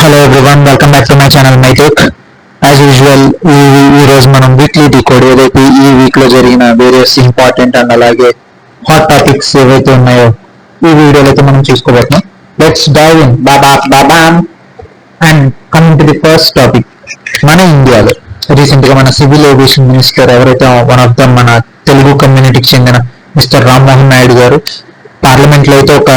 Hello everyone, welcome back to my channel MyTech. As usual ఈ రోజు మనం weekly decode ఏదైతే ఈ వీక్ లో జరిగిన వేరియస్ ఇంపార్టెంట్ అండ్ అలాగే హాట్ టాపిక్స్ ఏవైతే ఉన్నాయో ఈ వీడియోలో అయితే మనం చూసుకోబోతున్నాం. లెట్స్ డైవ్ ఇన్ బాబామ్ and coming to the first topic. మన ఇండియాలో రీసెంట్ గా మన సివిల్ ఏవియేషన్ మినిస్టర్ ఎవరైతే వన్ ఆఫ్ ద మన తెలుగు కమ్యూనిటీకి చెందిన మిస్టర్ రామ్మోహన్ నాయుడు గారు పార్లమెంట్ లో అయితే ఒక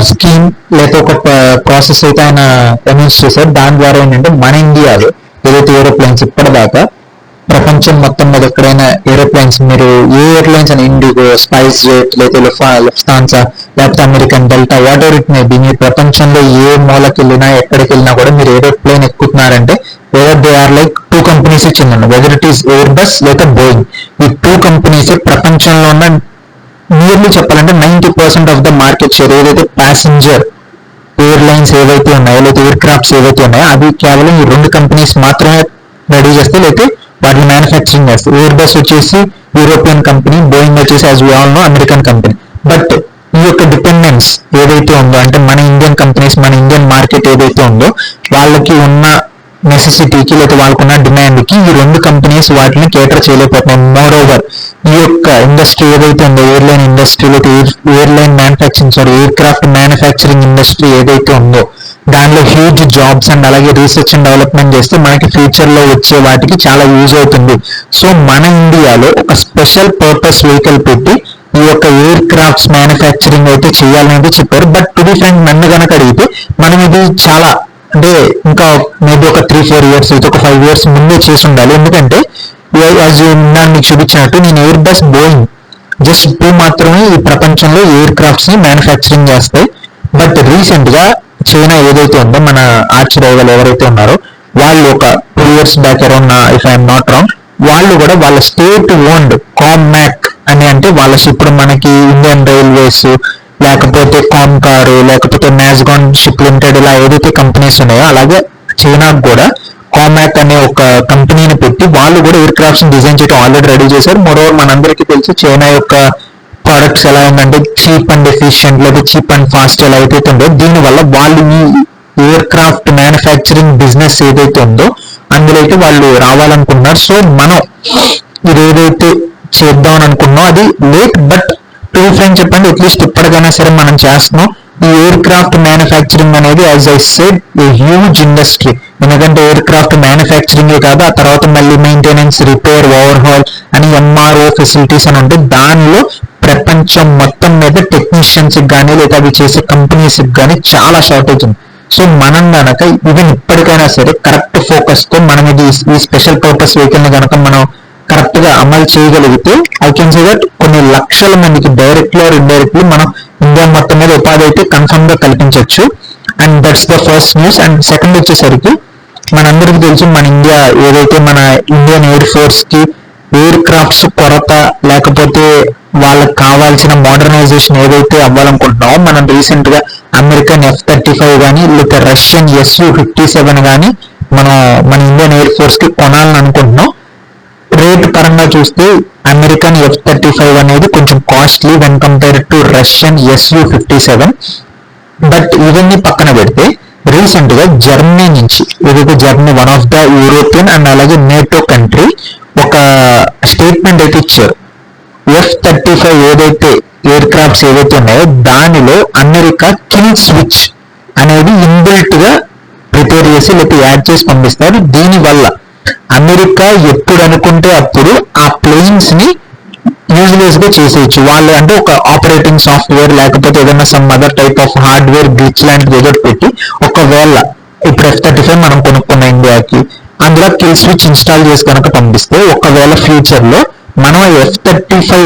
స్కీమ్ లేక ఒక ప్రాసెస్ అయితే ఆయన అనౌన్స్ చేశారు. దాని ద్వారా ఏంటంటే మన ఇండియాలో ఏదైతే ఏరోప్లేన్స్ ఇప్పటిదాకా ప్రపంచం మొత్తం మీద ఎక్కడైనా ఏరోప్లేన్స్ మీరు ఏ ఎయిర్లైన్స్ అని ఇండిగో, స్పైస్ జెట్ లేదా లుఫ్తాన్సా లేకపోతే American Delta whatever it may be, మీరు ప్రపంచంలో ఏ మూలకి వెళ్ళినా ఎక్కడికి వెళ్ళినా కూడా మీరు ఏరోప్లేన్ ఎక్కుతున్నారంటే whether they are like two companies ఇచ్చిందండి, whether it is Airbus లేదా బోయింగ్. ఈ టూ కంపెనీస్ ప్రపంచంలో ఉన్న నియర్లీ చెప్పాలంటే 90% ఆఫ్ ద మార్కెట్ షేర్ ఏదైతే ప్యాసింజర్ ఎయిర్లైన్స్ ఏవైతే ఉన్నాయో లేదా ఎయిర్ క్రాఫ్ట్స్ ఏవైతే ఉన్నాయో అవి కేవలం ఈ రెండు కంపెనీస్ మాత్రమే రెడీ చేస్తే లేకపోతే వాటిని మ్యానుఫ్యాక్చరింగ్ చేస్తాయి. ఎయిర్ బస్ వచ్చేసి యూరోపియన్ కంపెనీ, బోయింగ్ వచ్చేసి as we all know American company. But ఈ యొక్క డిపెండెన్స్ ఏదైతే ఉందో అంటే మన ఇండియన్ కంపెనీస్, మన ఇండియన్ మార్కెట్ ఏదైతే ఉందో వాళ్ళకి ఉన్న నెసెసిటీకి లేదా వాళ్ళకున్న డిమాండ్కి ఈ రెండు కంపెనీస్ వాటిని కేటర్ చేయలేకపోతున్నాయి. మోర్ ఓవర్ ఈ యొక్క ఇండస్ట్రీ ఏదైతే ఉందో ఎయిర్లైన్ ఇండస్ట్రీ లేదా airline manufacturing air craft manufacturing industry ఏదైతే ఉందో దానిలో హ్యూజ్ జాబ్స్ అండ్ అలాగే రీసెర్చ్ అండ్ డెవలప్మెంట్ చేస్తే మనకి ఫ్యూచర్ లో వచ్చే వాటికి చాలా యూజ్ అవుతుంది. సో మన ఇండియాలో ఒక స్పెషల్ పర్పస్ వెహికల్ పెట్టి ఈ యొక్క ఎయిర్ క్రాఫ్ట్స్ మ్యానుఫ్యాక్చరింగ్ అయితే చేయాలని చెప్పారు. బట్ టు బి ఫ్రాంక్ నన్ను కనుక అడిగితే మనం ఇది చాలా అంటే ఇంకా మేబీ ఒక 3-4 years అయితే ఒక 5 years ముందే చేసి ఉండాలి. ఎందుకంటే మీకు చూపించినట్టు నేను ఎయిర్ బస్, బోయింగ్ జస్ట్ 2 మాత్రమే ఈ ప్రపంచంలో ఎయిర్ క్రాఫ్ట్స్ ని మ్యానుఫ్యాక్చరింగ్ చేస్తాయి. బట్ రీసెంట్ గా చైనా ఏదైతే ఉందో మన ఆర్చ్ రైవల్ ఎవరైతే ఉన్నారో వాళ్ళు ఒక 2 years back around if I'm not wrong వాళ్ళు కూడా వాళ్ళ స్టేట్ ఓన్డ్ కామ్మాక్ అని అంటే వాళ్ళ ఇప్పుడు మనకి ఇండియన్ రైల్వేస్ లేకపోతే కామ్కార్ లేకపోతే మ్యాజ్గాన్ షిప్ లిమిటెడ్ ఇలా ఏదైతే కంపెనీస్ ఉన్నాయో అలాగే చైనాకు కూడా కామ్యాక్ అనే ఒక కంపెనీని పెట్టి వాళ్ళు కూడా ఎయిర్ క్రాఫ్ట్స్ డిజైన్ చేయడం ఆల్రెడీ రెడీ చేశారు. మరోవర్ మనందరికీ తెలుసు చైనా యొక్క ప్రొడక్ట్స్ ఎలా ఉందంటే చీప్ అండ్ ఎఫిషియెంట్ లేదా చీప్ అండ్ ఫాస్ట్ ఎలా అయితే ఉందో దీనివల్ల వాళ్ళు ఈ ఎయిర్ క్రాఫ్ట్ మ్యానుఫ్యాక్చరింగ్ బిజినెస్ ఏదైతే ఉందో అందులో అయితే వాళ్ళు రావాలనుకుంటున్నారు. సో మనం ఇది ఏదైతే చేద్దామని అనుకున్నాం అది లేట్, బట్ టూ ఫ్రెండ్స్ చెప్పండి అట్లీస్ట్ ఇప్పటికైనా సరే మనం చేస్తున్నాం. ఈ ఎయిర్ క్రాఫ్ట్ మ్యానుఫ్యాక్చరింగ్ అనేది as I said a huge industry. ఎందుకంటే ఎయిర్ క్రాఫ్ట్ మ్యానుఫ్యాక్చరింగే కాదు ఆ తర్వాత మళ్ళీ మెయింటెనెన్స్, రిపేర్, ఓవర్హాల్ అని ఎంఆర్ఓ ఫెసిలిటీస్ అని ఉంటాయి. దానిలో ప్రపంచం మొత్తం మీద టెక్నీషియన్స్ కానీ లేదా అవి చేసే కంపెనీస్ కానీ చాలా షార్టేజ్ ఉంది. సో మనం కనుక ఈవెన్ ఇప్పటికైనా సరే కరెక్ట్ ఫోకస్ తో మనం ఇది ఈ స్పెషల్ పర్పస్ వెహికల్ ని కనుక మనం కరెక్ట్ గా అమలు చేయగలిగితే ఐ కెన్ సే దట్ కొన్ని లక్షల మందికి డైరెక్ట్లీ ఆర్ ఇండైరెక్ట్లీ మనం ఇండియా మొత్తం మీద ఉపాధి అయితే కన్ఫర్మ్ గా కల్పించవచ్చు. And that's the first news. And second వచ్చేసరికి మనందరికీ తెలుసు మన ఇండియా ఏదైతే మన ఇండియన్ ఎయిర్ ఫోర్స్ కి ఎయిర్ క్రాఫ్ట్స్ కొరత లేకపోతే వాళ్ళకి కావాల్సిన మోడర్నైజేషన్ ఏదైతే అవ్వాలనుకుంటున్నామో మనం రీసెంట్ గా అమెరికన్ F-35 కానీ లేదా రష్యన్ Su-57 కానీ మన ఇండియన్ ఎయిర్ ఫోర్స్ కి కొనాలని అనుకుంటున్నాం. రేట్ పరంగా చూస్తే అమెరికన్ F-35 అనేది కొంచెం costly when compare to Russian Su-57. But ఇవన్నీ పక్కన పెడితే రీసెంట్ గా జర్మనీ నుంచి ఏదైతే Germany one of the European and అలాగే నేటో కంట్రీ ఒక స్టేట్మెంట్ అయితే ఇచ్చారు. F-35 ఏదైతే ఎయిర్ క్రాఫ్ట్స్ ఏవైతే ఉన్నాయో దానిలో అమెరికా కిల్ స్విచ్ అనేది ఇన్బిల్ట్ గా ప్రిపేర్ చేసి లేకపోతే యాడ్ చేసి పంపిస్తారు. దీనివల్ల అమెరికా ఎప్పుడు అనుకుంటే అప్పుడు ఆ ప్లేన్స్ ని యూజ్లెస్ గా చేసేయచ్చు. వాళ్ళు అంటే ఒక ఆపరేటింగ్ సాఫ్ట్వేర్ లేకపోతే ఏదైనా some other type of hardware glitch లాంటిది ఏదో పెట్టి ఒకవేళ ఇప్పుడు F-35 మనం కొనుక్కున్న ఇండియాకి అందులో కిల్ స్విచ్ ఇన్స్టాల్ చేసి కనుక పంపిస్తే ఒకవేళ ఫ్యూచర్ లో మనం F-35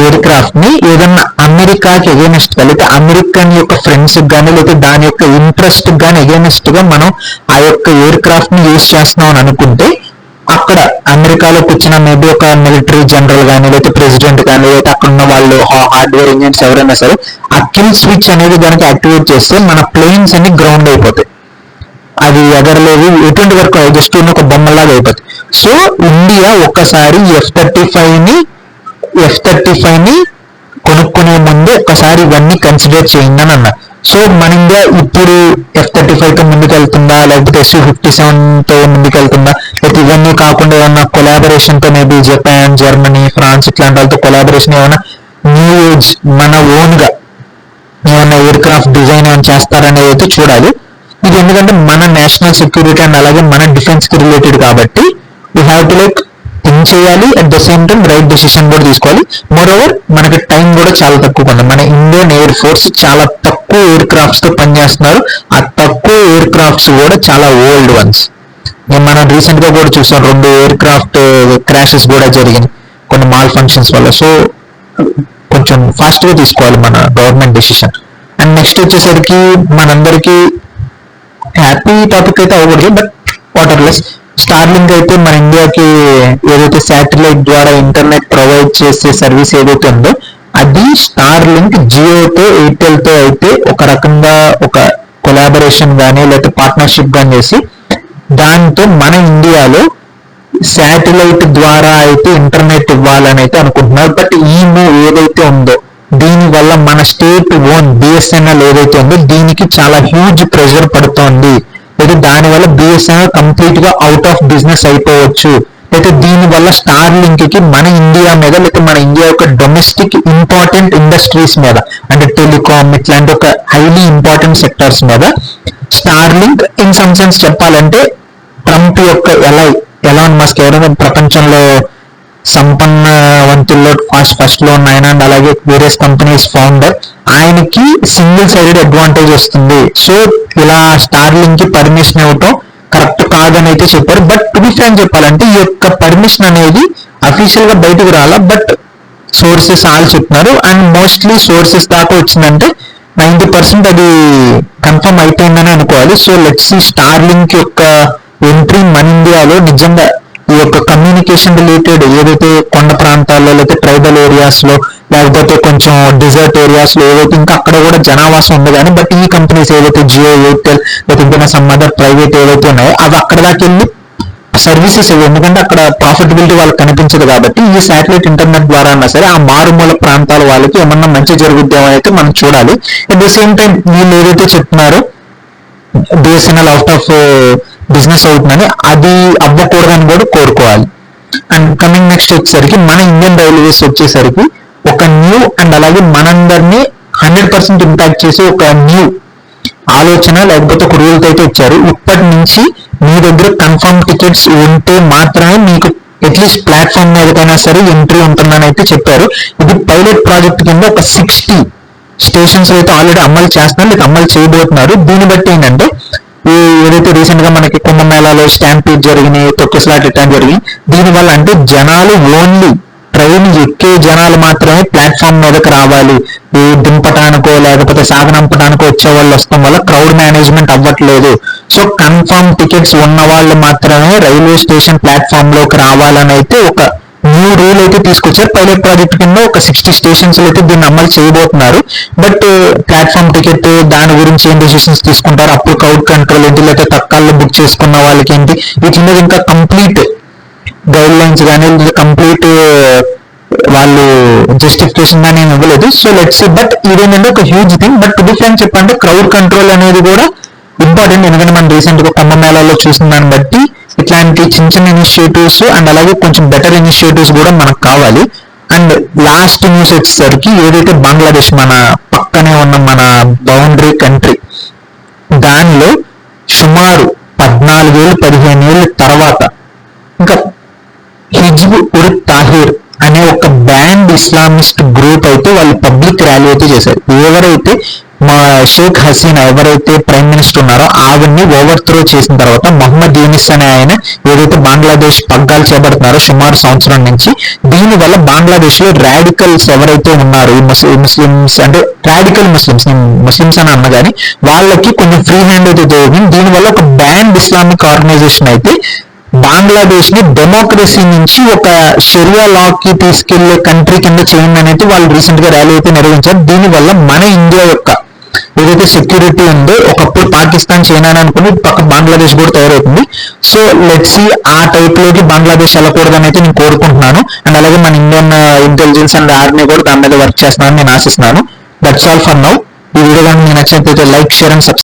ఎయిర్ క్రాఫ్ట్ ని ఏదన్నా అమెరికాకి ఎగైనెస్ట్ గా లేదా అమెరికన్ యొక్క ఫ్రెండ్స్ కానీ లేదా దాని యొక్క ఇంట్రెస్ట్ కానీ ఎగైనెస్ట్ గా మనం ఆ యొక్క ఎయిర్ క్రాఫ్ట్ ని యూజ్ చేస్తున్నాం అని అనుకుంటే అక్కడ అమెరికాలోకి వచ్చిన మేబీ ఒక మిలిటరీ జనరల్ కానీ లేదా ప్రెసిడెంట్ కానీ లేదా అక్కడ ఉన్న వాళ్ళు హార్డ్వేర్ ఇంజనీర్స్ ఎవరైనా సరే ఆ కిల్ స్విచ్ అనేది దానికి యాక్టివేట్ చేస్తే మన ప్లేన్స్ అన్ని గ్రౌండ్ అయిపోతాయి. అది ఎగరలేదు ఎటువంటి వరకు జస్ట్ ఉన్న ఒక బొమ్మలాగా అయిపోతుంది. సో ఇండియా ఒక్కసారి F-35 ని కొనుక్కునే ముందు ఒక్కసారి ఇవన్నీ కన్సిడర్ చేయండి అని అన్న. సో మన ఇండియా ఇప్పుడు F-35 తో ముందుకెళ్తుందా, లేకపోతే Su-57 తో ముందుకెళ్తుందా, లేకపోతే ఇవన్నీ కాకుండా ఏమన్నా కొలాబరేషన్ తో మేబీ జపాన్, జర్మనీ, ఫ్రాన్స్ ఇట్లాంటి వాళ్ళతో కొలాబరేషన్ ఏమైనా న్యూ ఏజ్ మన ఓన్ గా ఏమన్నా ఎయిర్ క్రాఫ్ట్ డిజైన్ ఏమైనా చేస్తారనేది అయితే చూడాలి. ఇది ఎందుకంటే మన నేషనల్ సెక్యూరిటీ అండ్ అలాగే మన డిఫెన్స్ కి రిలేటెడ్ కాబట్టి we have to like think చేయాలి, at the same time right decision కూడా తీసుకోవాలి. మోర్ ఓవర్ మనకి టైం కూడా చాలా తక్కువ ఉంది. మన ఇండియన్ ఎయిర్ ఫోర్స్ చాలా తక్కువ ఎయిర్ క్రాఫ్ట్స్ తో పనిచేస్తున్నారు. ఆ తక్కువ ఎయిర్ క్రాఫ్ట్స్ కూడా చాలా ఓల్డ్ వన్స్. మనం రీసెంట్ గా కూడా చూసాం, 2 ఎయిర్ క్రాఫ్ట్ క్రాషెస్ కూడా జరిగినాయి కొన్ని మాల్ ఫంక్షన్స్ వల్ల. సో కొంచెం ఫాస్ట్ గా తీసుకోవాలి మన గవర్నమెంట్ డెసిషన్. అండ్ నెక్స్ట్ వచ్చేసరికి మనందరికీ హ్యాపీ టాపిక్ అయితే అవ్వకూడదు, బట్ వాటర్లెస్ స్టార్లింక్ అయితే మన ఇండియాకి ఏదైతే శాటిలైట్ ద్వారా ఇంటర్నెట్ ప్రొవైడ్ చేసే సర్వీస్ ఏదైతే ఉందో అది స్టార్లింక్ జియోతో ఎయిర్టెల్తో అయితే ఒక రకంగా ఒక కొలాబరేషన్ కానీ లేకపోతే పార్ట్నర్షిప్ కానీ చేసి దాంతో మన ఇండియాలో శాటిలైట్ ద్వారా అయితే ఇంటర్నెట్ ఇవ్వాలని అయితే అనుకుంటున్నారు. బట్ ఈ మూవ్ ఏదైతే ఉందో దీని వల్ల మన స్టేట్ ఓన్ బిఎస్ఎన్ఎల్ ఏదైతే ఉందో దీనికి చాలా హ్యూజ్ ప్రెషర్ పడుతోంది. లేదా దానివల్ల బిఎస్ఎన్ఎల్ కంప్లీట్ గా అవుట్ ఆఫ్ బిజినెస్ అయిపోవచ్చు. అయితే దీని వల్ల స్టార్లింక్ కి మన ఇండియా మీద లేకపోతే మన ఇండియా యొక్క డొమెస్టిక్ ఇంపార్టెంట్ ఇండస్ట్రీస్ మీద అంటే టెలికామ్ ఇట్లాంటి ఒక హైలీ ఇంపార్టెంట్ సెక్టర్స్ మీద స్టార్లింక్ ఇన్ సమ్ సెన్స్ చెప్పాలంటే ట్రంప్ యొక్క ఎలాన్ మస్క్ ఎవరైనా ప్రపంచంలో సంపన్నవంతుల్లో ఫస్ట్ లో ఉన్న ఆయన అండ్ అలాగే వేరియస్ కంపెనీస్ ఫౌండర్, ఆయనకి సింగిల్ సైడెడ్ అడ్వాంటేజ్ వస్తుంది. సో ఇలా స్టార్లింక్ కి పర్మిషన్ ఇవ్వటం కరెక్ట్ కాదని అయితే చెప్పారు. బట్ టు బి ఫ్రాంక్ చెప్పాలంటే ఈ యొక్క పర్మిషన్ అనేది అఫీషియల్ గా బయటకు రాలా, బట్ సోర్సెస్ వాళ్ళు చెప్తున్నారు. అండ్ మోస్ట్లీ సోర్సెస్ దాకా వచ్చిందంటే 90% అది కన్ఫర్మ్ అయిపోయిందని అనుకోవాలి. సో లెట్స్ సీ స్టార్లింక్ యొక్క ఎంట్రీ మన ఇండియాలో నిజంగా ఈ యొక్క కమ్యూనికేషన్ రిలేటెడ్ ఏదైతే కొండ ప్రాంతాల్లో లేకపోతే ట్రైబల్ ఏరియాస్ లో లేకపోతే కొంచెం డిజర్ట్ ఏరియాస్ లో ఏదైతే ఇంకా అక్కడ కూడా జనావాసం ఉంది కానీ బట్ ఈ కంపెనీస్ ఏదైతే జియో, ఎయిర్టెల్ లేకపోతే ఇంకా సమ్ అదర్ ప్రైవేట్ ఏవైతే ఉన్నాయో అవి అక్కడ దాకా వెళ్ళి సర్వీసెస్ ఇవి, ఎందుకంటే అక్కడ ప్రాఫిటబిలిటీ వాళ్ళకి కనిపించదు కాబట్టి ఈ శాటిలైట్ ఇంటర్నెట్ ద్వారా అన్నా సరే ఆ మారుమూల ప్రాంతాల వాళ్ళకి ఏమన్నా మంచి జరుగుద్దామో అయితే మనం చూడాలి. అట్ ద సేమ్ టైం వీళ్ళు ఏదైతే చెప్తున్నారో బిఎస్ఎన్ఎల్ అవుట్ ఆఫ్ బిజినెస్ అవుతుందని అది అవ్వకూడదని కూడా కోరుకోవాలి. అండ్ కమింగ్ నెక్స్ట్ వచ్చేసరికి మన ఇండియన్ రైల్వేస్ వచ్చేసరికి ఒక న్యూ అండ్ అలాగే మనందరినీ 100% ఇంపాక్ట్ చేసి ఒక న్యూ ఆలోచన లేకపోతే ఒక రూల్ అయితే ఇచ్చారు. ఇప్పటి నుంచి మీ దగ్గర కన్ఫర్మ్ టికెట్స్ ఉంటే మాత్రమే మీకు అట్లీస్ట్ ప్లాట్ఫామ్ మీదకైనా సరే ఎంట్రీ ఉంటుందని అయితే చెప్పారు. ఇది పైలట్ ప్రాజెక్ట్ కింద ఒక 60 స్టేషన్స్ అయితే ఆల్రెడీ అమలు చేస్తున్నారు లేదా అమలు చేయబోతున్నారు. దీన్ని బట్టి ఏంటంటే ఏదైతే రీసెంట్ గా మనకి కుంభమేళాలో స్టాంపీడ్ జరిగినాయి, తొక్కిసలాట ఇట్లాంటి జరిగినాయి, దీనివల్ల అంటే జనాలు ఓన్లీ ట్రైన్ ఎక్కే జనాలు మాత్రమే ప్లాట్ఫామ్ మీదకి రావాలి. ఈ దింపటానికో లేకపోతే సాగనంపటానికో వచ్చే వాళ్ళు వస్తాం వల్ల క్రౌడ్ మేనేజ్మెంట్ అవ్వట్లేదు. సో కన్ఫర్మ్ టికెట్స్ ఉన్న వాళ్ళు మాత్రమే రైల్వే స్టేషన్ ప్లాట్ఫామ్ లోకి రావాలని అయితే ఒక న్యూ రూల్ అయితే తీసుకొచ్చారు. పైలట్ ప్రాజెక్ట్ కింద ఒక 60 స్టేషన్స్ అయితే దీన్ని అమలు చేయబోతున్నారు. బట్ ప్లాట్ఫామ్ టికెట్ దాని గురించి ఏం డెసిషన్స్ తీసుకుంటారు, అప్పుడు క్రౌడ్ కంట్రోల్ ఏంటి, లేకపోతే తక్కువలో బుక్ చేసుకున్న వాళ్ళకి ఏంటి, వీటి మీద ఇంకా కంప్లీట్ గైడ్ లైన్స్ కానీ కంప్లీట్ వాళ్ళు జస్టిఫికేషన్ కానీ ఇవ్వలేదు. So let's see. బట్ ఇదేంటంటే ఒక huge thing. But to be frank చెప్పంటే క్రౌడ్ కంట్రోల్ అనేది కూడా ఇంపార్టెంట్. ఎందుకంటే మనం రీసెంట్ గా కుంభమేళాలో చూసిన దాన్ని బట్టి ఇట్లాంటి చిన్న చిన్న ఇనిషియేటివ్స్ అండ్ అలాగే కొంచెం బెటర్ ఇనిషియేటివ్స్ కూడా మనకు కావాలి. అండ్ లాస్ట్ న్యూస్ వచ్చేసరికి ఏదైతే బంగ్లాదేశ్ మన పక్కనే ఉన్న మన బౌండరీ కంట్రీ దానిలో సుమారు 14 ఏళ్ళు 15 ఏళ్ళ తర్వాత ఇంకా హిజ్బ్ ఉర్ తాహిర్ అనే ఒక బ్యాండ్ ఇస్లామిస్ట్ గ్రూప్ అయితే వాళ్ళు పబ్లిక్ ర్యాలీ అయితే చేశారు. ఎవరైతే మా షేక్ హసీనా ఎవరైతే ప్రైమ్ మినిస్టర్ ఉన్నారో ఆవిడ్ని ఓవర్ త్రో చేసిన తర్వాత మహమ్మద్ యూనిస్ అనే ఆయన ఏదైతే బంగ్లాదేశ్ పగ్గాలు చేపడుతున్నారో సుమారు సంవత్సరం నుంచి, దీని వల్ల బంగ్లాదేశ్ లో రాడికల్స్ ఎవరైతే ఉన్నారో ఈ ముస్లిమ్స్ అంటే రాడికల్ ముస్లిమ్స్ అని అన్న కానీ వాళ్ళకి కొంచెం ఫ్రీ హ్యాండ్ అయితే జరిగింది. దీనివల్ల ఒక బ్యాండ్ ఇస్లామిక్ ఆర్గనైజేషన్ అయితే బంగ్లాదేశ్ ని డెమోక్రసీ నుంచి ఒక షరియా లా కి తీసుకెళ్లే కంట్రీ కింద చేయండి అనేది వాళ్ళు రీసెంట్ గా ర్యాలీ అయితే నిర్వహించారు. దీనివల్ల మన ఇండియా యొక్క ఏదైతే సెక్యూరిటీ ఉందో ఒకప్పుడు పాకిస్తాన్ చైనా అనుకుని పక్క బంగ్లాదేశ్ కూడా తయారవుతుంది. సో లెట్స్ సీ ఆ టైప్ లోకి బంగ్లాదేశ్ వెళ్ళకూడదని అయితే నేను కోరుకుంటున్నాను. అండ్ అలాగే మన ఇండియన్ ఇంటెలిజెన్స్ అండ్ ఆర్మీ కూడా దాని మీద వర్క్ చేస్తున్నారని నేను ఆశిస్తున్నాను. That's all for now. ఈ వీడియో కానీ మీకు నచ్చినట్లయితే లైక్, షేర్ అండ్ సబ్స్క్రైబ్